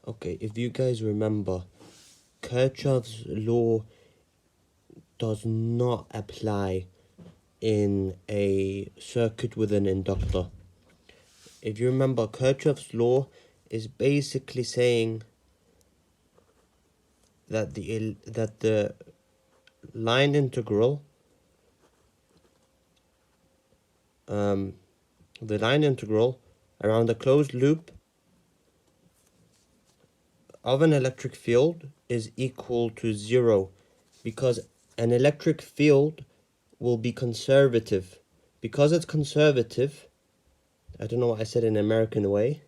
Okay, if you guys remember, Kirchoff's law does not apply in a circuit with an inductor. If you remember, Kirchoff's law is basically saying that the line integral around a closed loop of an electric field is equal to 0, because an electric field will be conservative. Because it's conservative, I don't know what I said in an American way,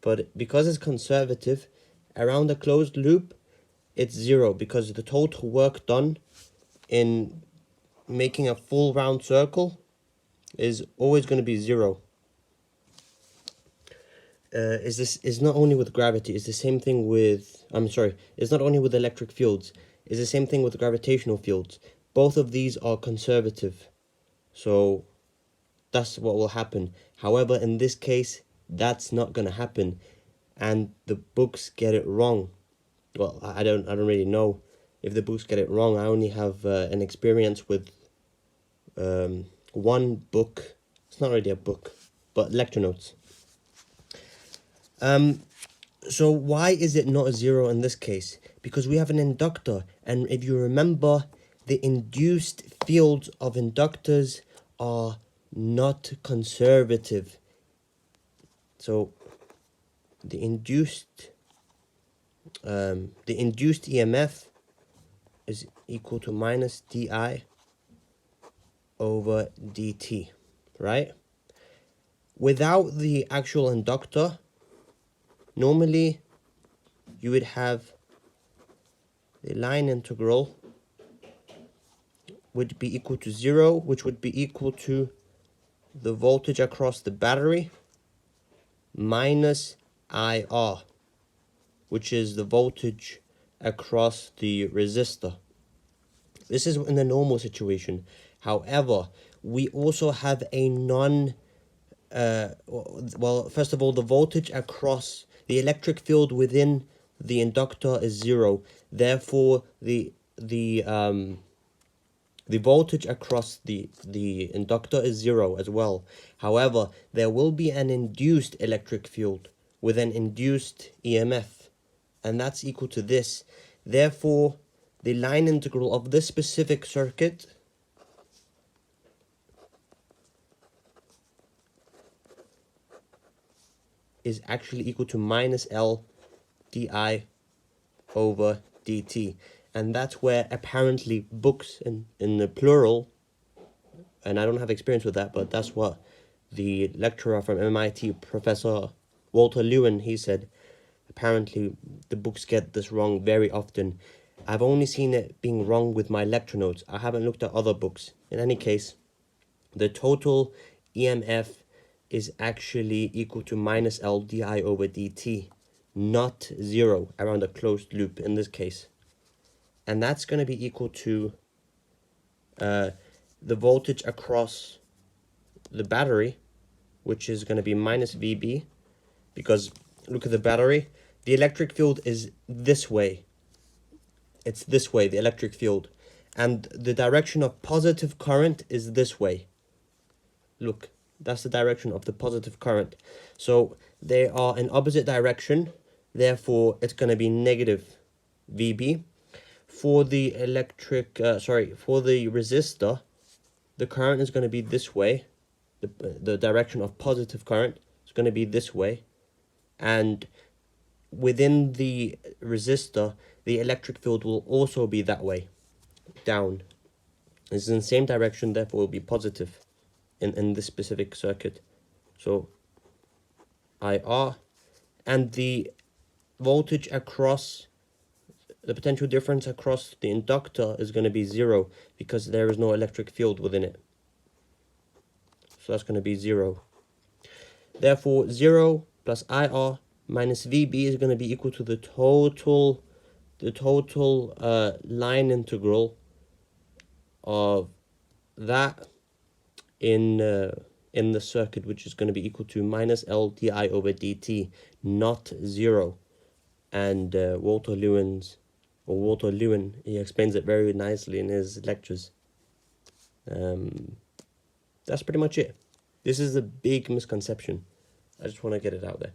but because it's conservative, around a closed loop, it's 0, because the total work done in making a full round circle is always going to be 0. Is not only with gravity, it's the same thing with, it's not only with electric fields, it's the same thing with gravitational fields. Both of these are conservative, so that's what will happen. However, in this case, that's not going to happen, and the books get it wrong. Well, I don't really know if the books get it wrong. I only have an experience with one book. It's not really a book, but lecture notes. So why is it not a 0 in this case? Because we have an inductor, and if you remember, the induced fields of inductors are not conservative. So the induced EMF is equal to minus di over dt, right? Without the actual inductor, normally you would have the line integral would be equal to 0, which would be equal to the voltage across the battery minus IR, which is the voltage across the resistor. This is in the normal situation. However, we also have a well, first of all, the voltage across the electric field within the inductor is 0. Therefore, the voltage across the inductor is 0 as well. However, there will be an induced electric field with an induced EMF, and that's equal to this. Therefore, the line integral of this specific circuit is actually equal to minus L di over dt. And that's where apparently books in the plural, and I don't have experience with that, but that's what the lecturer from MIT, Professor Walter Lewin, he said. Apparently the books get this wrong very often. I've only seen it being wrong with my lecture notes. I haven't looked at other books. In any case, the total EMF is actually equal to minus L di over dt, not 0 around a closed loop in this case. And that's going to be equal to the voltage across the battery, which is going to be minus VB, because look at the battery. The electric field is this way. It's this way, the electric field. And the direction of positive current is this way. Look, that's the direction of the positive current. So they are in opposite direction. Therefore, it's going to be negative VB. For the for the resistor, the current is going to be this way. The direction of positive current is going to be this way. And within the resistor, the electric field will also be that way, down. It's in the same direction, therefore it will be positive in this specific circuit. So IR, and the voltage across, the potential difference across the inductor is going to be 0, because there is no electric field within it. So that's going to be 0. Therefore, 0 plus IR minus VB is going to be equal to the total line integral of that in the circuit, which is going to be equal to minus L di over dt, not 0. and Walter Lewin, he explains it very nicely in his lectures. That's pretty much it. This is a big misconception. I just want to get it out there.